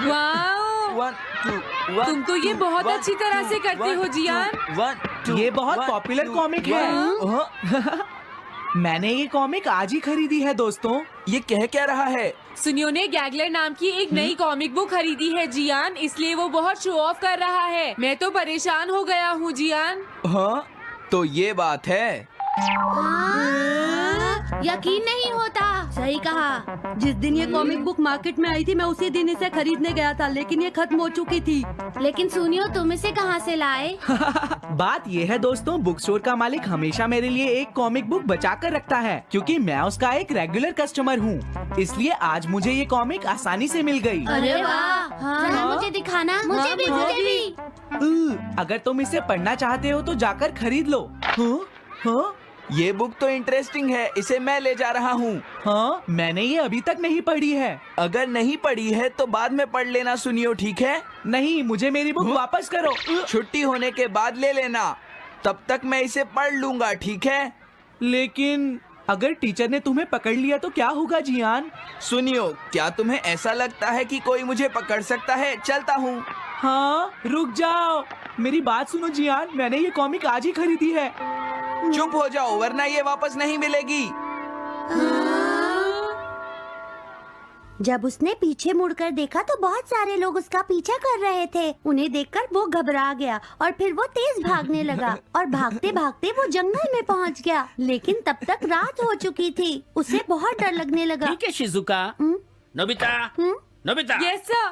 वाह, तुम तो ये बहुत अच्छी तरह से करते हो जियान। ये बहुत पॉपुलर कॉमिक है। मैंने ये कॉमिक आज ही खरीदी है दोस्तों। ये कह क्या रहा है? सुनियो ने गैगलर नाम की एक नई कॉमिक बुक खरीदी है जियान, इसलिए वो बहुत शो ऑफ कर रहा है। मैं तो परेशान हो गया हूँ जियान। हाँ, तो ये बात है। यकीन नहीं होता। सही कहा। जिस दिन ये कॉमिक बुक मार्केट में आई थी मैं उसी दिन इसे खरीदने गया था, लेकिन ये खत्म हो चुकी थी। लेकिन सुनियो, तुम इसे कहाँ से लाए? बात ये है दोस्तों, बुक स्टोर का मालिक हमेशा मेरे लिए एक कॉमिक बुक बचा कर रखता है, क्योंकि मैं उसका एक रेगुलर कस्टमर हूँ। इसलिए आज मुझे ये कॉमिक आसानी से मिल गई। अरे वाह, जरा मुझे दिखाना। मुझे भी। अगर तुम इसे पढ़ना चाहते हो तो जाकर खरीद लो। हाँ? ये बुक तो इंटरेस्टिंग है, इसे मैं ले जा रहा हूँ। हाँ, मैंने ये अभी तक नहीं पढ़ी है। अगर नहीं पढ़ी है तो बाद में पढ़ लेना सुनियो, ठीक है? नहीं, मुझे मेरी बुक वापस करो। छुट्टी होने के बाद ले लेना, तब तक मैं इसे पढ़ लूंगा, ठीक है? लेकिन अगर टीचर ने तुम्हें पकड़ लिया तो क्या होगा जियान? सुनियो, क्या तुम्हें ऐसा लगता है कि कोई मुझे पकड़ सकता है? चलता हूँ। हाँ, रुक जाओ, मेरी बात सुनो जियान, मैंने ये कॉमिक आज ही खरीदी है। चुप हो जाओ, वरना ये वापस नहीं मिलेगी। जब उसने पीछे मुड़कर देखा तो बहुत सारे लोग उसका पीछा कर रहे थे। उन्हें देखकर वो घबरा गया और फिर वो तेज भागने लगा और भागते भागते वो जंगल में पहुंच गया। लेकिन तब तक रात हो चुकी थी। उसे बहुत डर लगने लगा। ठीक है Shizuka. Nobita, Nobita. Yes sir.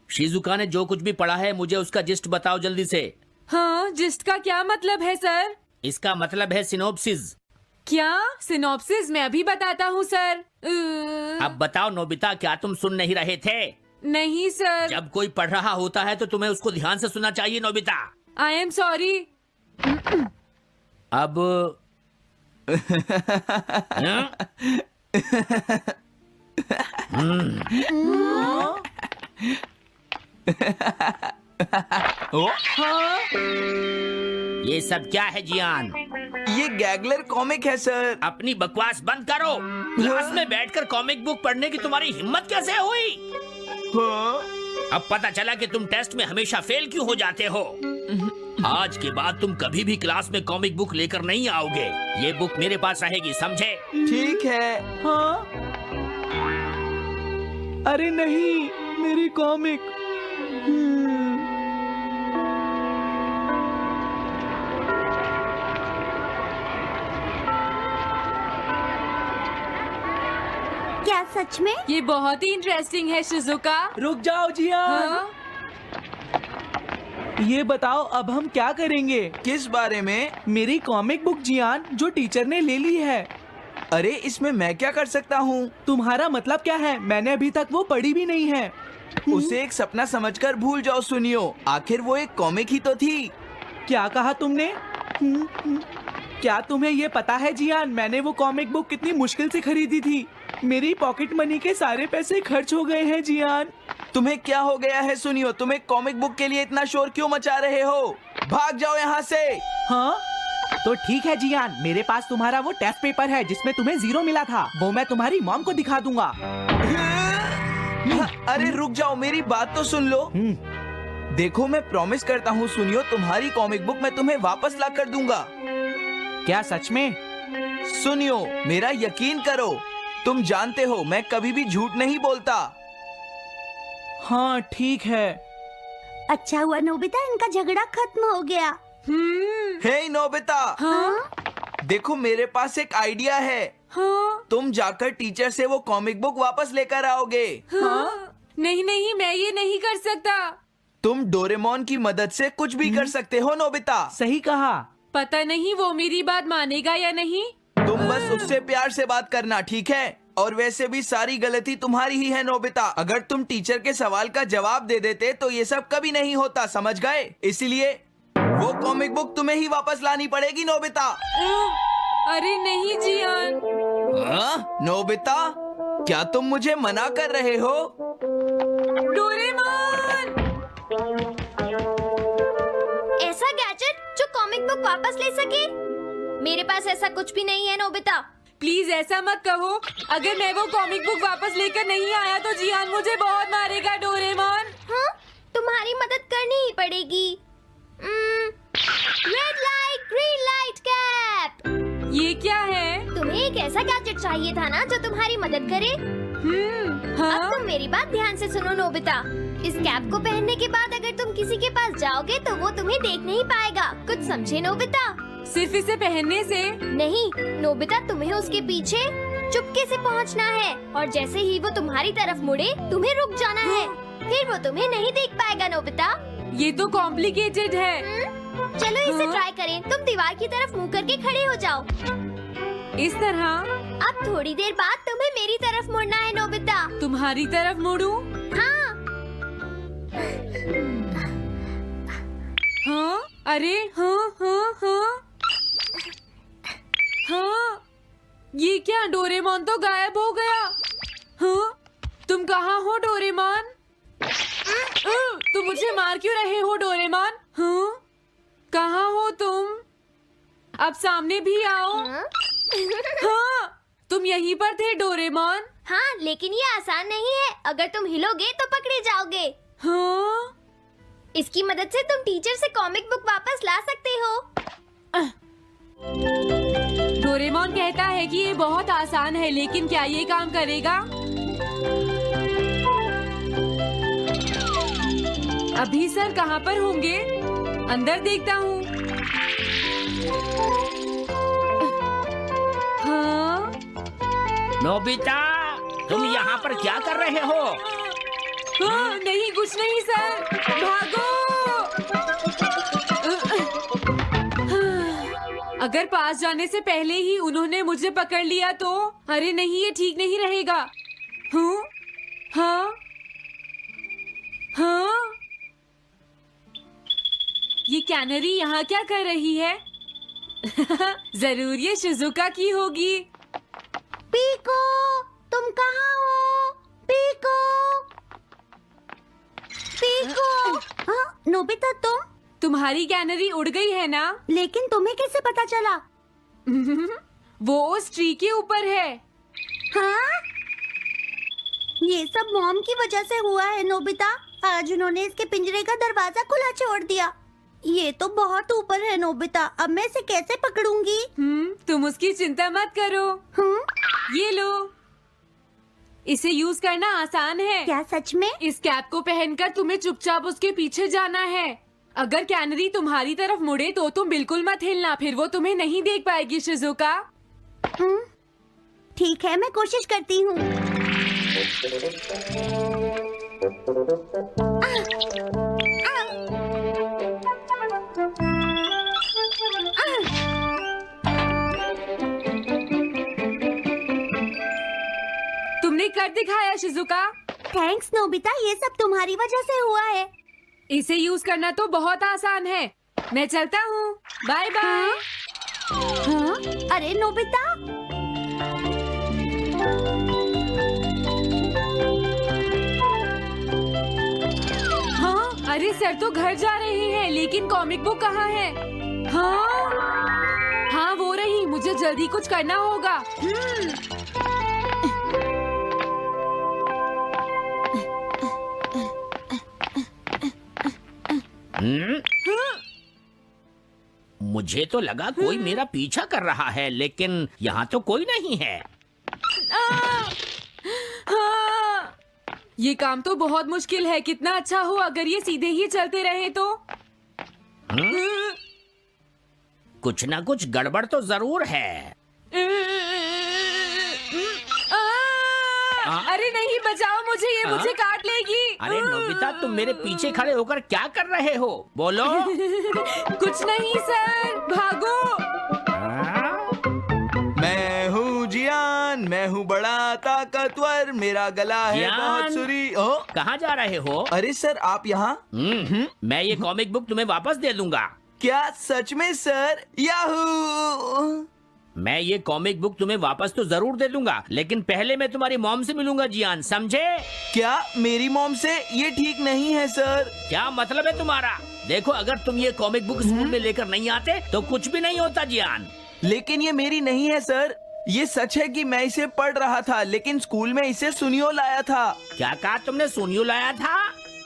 Shizuka ने जो कुछ भी पढ़ा है मुझे उसका जिस्ट बताओ जल्दी से। हाँ, जिस्ट का क्या मतलब है सर? इसका मतलब है सिनोप्सिस। क्या सिनॉप्सिस? मैं अभी बताता हूँ सर। अब बताओ नोबिता, क्या तुम सुन नहीं रहे थे? नहीं सर। जब कोई पढ़ रहा होता है तो तुम्हें उसको ध्यान से सुनना चाहिए नोबिता। I am sorry. अब ये सब क्या है जियान? ये गैगलर कॉमिक है सर। अपनी बकवास बंद करो। क्लास में बैठकर कॉमिक बुक पढ़ने की तुम्हारी हिम्मत कैसे हुई? अब पता चला कि तुम टेस्ट में हमेशा फेल क्यों हो जाते हो। आज के बाद तुम कभी भी क्लास में कॉमिक बुक लेकर नहीं आओगे। ये बुक मेरे पास रहेगी, समझे? ठीक है। हाँ? अरे नहीं, मेरी कॉमिक। क्या सच में? ये बहुत ही इंटरेस्टिंग है शिजुका। रुक जाओ जियान। हाँ? ये बताओ अब हम क्या करेंगे? किस बारे में? मेरी कॉमिक बुक जियान, जो टीचर ने ले ली है। अरे इसमें मैं क्या कर सकता हूँ? तुम्हारा मतलब क्या है? मैंने अभी तक वो पढ़ी भी नहीं है। उसे एक सपना समझकर भूल जाओ सुनियो, आखिर वो एक कॉमिक ही तो थी। क्या कहा तुमने? क्या तुम्हें ये पता है जियान, मैंने वो कॉमिक बुक कितनी मुश्किल से खरीदी थी। मेरी पॉकेट मनी के सारे पैसे खर्च हो गए हैं जियान। तुम्हें क्या हो गया है सुनियो? तुम एक कॉमिक बुक के लिए इतना शोर क्यों मचा रहे हो? भाग जाओ यहाँ से। हाँ? तो ठीक है जियान, मेरे पास तुम्हारा वो टेस्ट पेपर है जिसमें तुम्हें 0 मिला था। वो मैं तुम्हारी मॉम को दिखा दूंगा। अरे रुक जाओ, मेरी बात तो सुन लो। देखो, मैं प्रॉमिस करता हूँ सुनियो, तुम्हारी कॉमिक बुक मैं तुम्हें वापस ला कर दूंगा। क्या सच में? सुनियो, मेरा यकीन करो, तुम जानते हो मैं कभी भी झूठ नहीं बोलता। हाँ ठीक है। अच्छा हुआ नोबिता, इनका झगड़ा खत्म हो गया। हे नोबिता। हाँ? देखो, मेरे पास एक आइडिया है। हाँ? तुम जाकर टीचर से वो कॉमिक बुक वापस लेकर आओगे। हाँ? नहीं नहीं, मैं ये नहीं कर सकता। तुम डोरेमोन की मदद से कुछ भी कर सकते हो नोबिता। सही कहा। पता नहीं वो मेरी बात मानेगा या नहीं। तुम बस उससे प्यार से बात करना, ठीक है? और वैसे भी सारी गलती तुम्हारी ही है नोबिता। अगर तुम टीचर के सवाल का जवाब दे देते तो ये सब कभी नहीं होता, समझ गए? इसलिए वो कॉमिक बुक तुम्हें ही वापस लानी पड़ेगी नोबिता। अरे नहीं जियान। नोबिता, क्या तुम मुझे मना कर रहे हो? डोरेमोन! ऐसा गैजेट जो कॉमिक बुक वापस ले सके? मेरे पास ऐसा कुछ भी नहीं है नोबिता। प्लीज ऐसा मत कहो। अगर मैं वो कॉमिक बुक वापस लेकर नहीं आया तो जियान मुझे बहुत मारेगा डोरेमोन। हाँ, तुम्हारी मदद करनी ही पड़ेगी। Red light green light cap. ये क्या है? तुम्हें एक ऐसा गैजेट चाहिए था ना जो तुम्हारी मदद करे। अब हाँ? तुम मेरी बात ध्यान से सुनो नोबिता। इस कैप को पहनने के बाद अगर तुम किसी के पास जाओगे तो वो तुम्हें देख नहीं पाएगा। कुछ समझे नोबिता? सिर्फ इसे पहनने से? नहीं नोबिता, तुम्हें उसके पीछे चुपके से पहुंचना है और जैसे ही वो तुम्हारी तरफ मुड़े तुम्हें रुक जाना है। फिर वो तुम्हें नहीं देख पाएगा नोबिता। ये तो कॉम्प्लिकेटेड है। चलो इसे हाँ? ट्राई करें। तुम दीवार की तरफ मुंह करके खड़े हो जाओ। इस तरह? अब थोड़ी देर बाद तुम्हें मेरी तरफ मुड़ना है नोबिता। तुम्हारी तरफ मुड़ूं? हाँ। हाँ? अरे हाँ हाँ हाँ हाँ, ये क्या? डोरेमोन तो गायब हो गया। हाँ? तुम कहाँ हो डोरेमोन? तुम मुझे मार क्यों रहे हो डोरेमोन? हाँ? कहाँ हो तुम? अब सामने भी आओ। हाँ? हाँ, तुम यहीं पर थे डोरेमोन। हाँ, लेकिन ये आसान नहीं है। अगर तुम हिलोगे तो पकड़े जाओगे। हाँ? इसकी मदद से तुम टीचर से कॉमिक बुक वापस ला सकते हो। डोरेमोन कहता है कि ये बहुत आसान है, लेकिन क्या ये काम करेगा? अभी सर कहाँ पर होंगे? अंदर देखता हूँ। हाँ? नोबिता, तुम यहाँ पर क्या कर रहे हो? हाँ, नहीं कुछ नहीं सर, भागो। अगर पास जाने से पहले ही उन्होंने मुझे पकड़ लिया तो? अरे नहीं, ये ठीक नहीं रहेगा। हाँ? हाँ? हाँ? ये कैनरी यहाँ क्या कर रही है? जरूर ये शिजुका की होगी। पीको, तुम कहाँ हो? Pico, pico. हाँ, नोबिता तुम? तुम्हारी कैनरी उड़ गई है ना? लेकिन तुम्हें कैसे पता चला? वो उस ट्री के ऊपर है। हाँ? ये सब मॉम की वजह से हुआ है नोबिता। आज उन्होंने इसके पिंजरे का दरवाजा खुला छोड़ दिया। ये तो बहुत ऊपर है नोबिता। अब मैं इसे कैसे पकड़ूंगी? तुम उसकी चिंता मत करो। ये लो, इसे यूज करना आसान है। क्या सच में? इस कैप को पहनकर तुम्हें चुपचाप उसके पीछे जाना है। अगर कैनरी तुम्हारी तरफ मुड़े तो तुम बिल्कुल मत हिलना, फिर वो तुम्हें नहीं देख पाएगी शिजुका। ठीक है, मैं कोशिश करती हूँ। तुमने कर दिखाया शिजुका। थैंक्स नोबिता, ये सब तुम्हारी वजह से हुआ है। इसे यूज करना तो बहुत आसान है। मैं चलता हूँ, बाय बाय। हाँ? अरे नोबिता, हाँ? अरे सर तो घर जा रहे हैं, लेकिन कॉमिक बुक कहाँ है? हाँ? हाँ वो रही, मुझे जल्दी कुछ करना होगा। मुझे तो लगा कोई मेरा पीछा कर रहा है, लेकिन यहाँ तो कोई नहीं है। हाँ, ये काम तो बहुत मुश्किल है। कितना अच्छा हो अगर ये सीधे ही चलते रहे तो। कुछ ना कुछ गड़बड़ तो जरूर है। अरे नहीं, बचाओ मुझे, ये मुझे काट लेगी। अरे नोबिता, तुम मेरे पीछे खड़े होकर क्या कर रहे हो? बोलो। कुछ नहीं सर, भागो। मैं हूँ जियान, मैं हूँ बड़ा ताकतवर, मेरा गला है जियान? बहुत सुरी। ओ, कहाँ जा रहे हो? अरे सर आप यहाँ? मैं ये कॉमिक बुक तुम्हें वापस दे दूंगा। क्या सच में सर? याहू! मैं ये कॉमिक बुक तुम्हें वापस तो जरूर दे दूंगा, लेकिन पहले मैं तुम्हारी मॉम से मिलूंगा जियान, समझे? क्या मेरी मॉम से? ये ठीक नहीं है सर। क्या मतलब है तुम्हारा? देखो, अगर तुम ये कॉमिक बुक स्कूल में लेकर नहीं आते तो कुछ भी नहीं होता जियान। लेकिन ये मेरी नहीं है सर। ये सच है कि मैं इसे पढ़ रहा था, लेकिन स्कूल में इसे सुनियो लाया था। क्या कहा तुमने? सुनियो लाया था?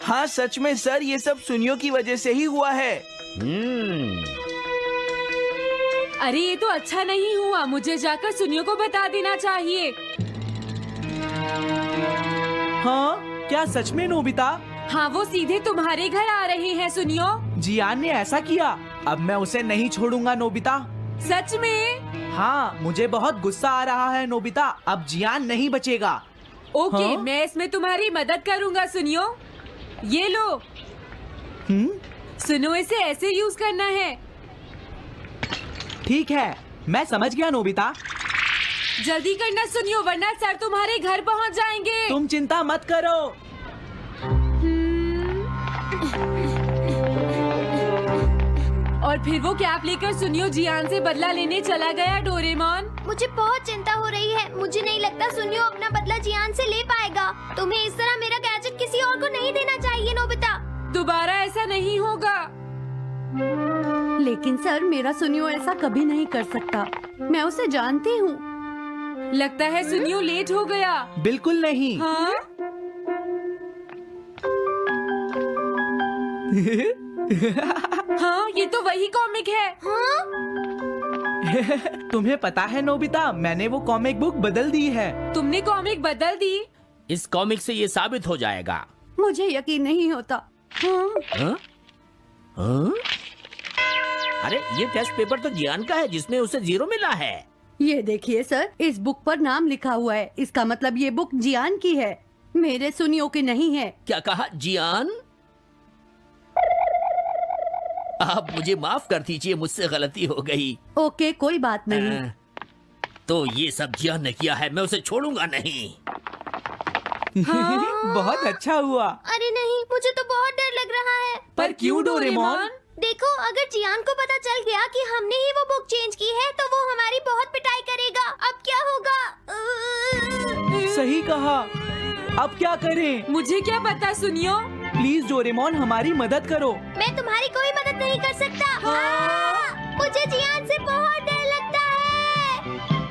हाँ सच में सर, ये सब सुनियो की वजह से ही हुआ है। अरे ये तो अच्छा नहीं हुआ, मुझे जाकर सुनियो को बता देना चाहिए। हाँ, क्या सच में नोबिता? हाँ, वो सीधे तुम्हारे घर आ रहे हैं सुनियो। जियान ने ऐसा किया। अब मैं उसे नहीं छोड़ूंगा नोबिता। सच में? हाँ, मुझे बहुत गुस्सा आ रहा है नोबिता। अब जियान नहीं बचेगा। ओके, हाँ? मैं इसमें तुम्हारी मदद करूँगा सुनियो। ये लो, सुनो, इसे ऐसे यूज करना है। ठीक है, मैं समझ गया नोबिता। जल्दी करना सुनियो, वरना सर तुम्हारे घर पहुँच जाएंगे। तुम चिंता मत करो। और फिर वो कैप लेकर सुनियो जियान से बदला लेने चला गया। डोरेमोन, मुझे बहुत चिंता हो रही है। मुझे नहीं लगता सुनियो अपना बदला जियान से ले पाएगा। तुम्हें इस तरह मेरा गैजेट किसी और को नहीं देना चाहिए नोबिता। दोबारा ऐसा नहीं होगा। लेकिन सर, मेरा सुनियो ऐसा कभी नहीं कर सकता। मैं उसे जानती हूँ। लगता है सुनियो लेट हो गया। बिल्कुल नहीं। हाँ? हाँ, ये तो वही कॉमिक है। हाँ? तुम्हें पता है नोबिता, मैंने वो कॉमिक बुक बदल दी है। तुमने कॉमिक बदल दी? इस कॉमिक से ये साबित हो जाएगा। मुझे यकीन नहीं होता। हाँ? हाँ? हाँ? अरे ये टेस्ट पेपर तो जियान का है, जिसमें उसे 0 मिला है। ये देखिए सर, इस बुक पर नाम लिखा हुआ है। इसका मतलब ये बुक जियान की है, मेरे सुनियो की नहीं है। क्या कहा? जियान? आप मुझे माफ कर दीजिए, मुझसे गलती हो गई। ओके, कोई बात नहीं। तो ये सब जियान ने किया है, मैं उसे छोड़ूंगा नहीं। बहुत अच्छा हुआ। अरे नहीं, मुझे तो बहुत डर लग रहा है। पर क्यों डोरेमोन? देखो, अगर जियान को पता चल गया कि हमने ही वो बुक चेंज की है, तो वो हमारी बहुत पिटाई करेगा। अब क्या होगा? सही कहा। अब क्या करें? मुझे क्या पता सुनियो। प्लीज डोरेमोन, हमारी मदद करो। मैं तुम्हारी कोई मदद नहीं कर सकता। मुझे जियान से बहुत डर लगता है।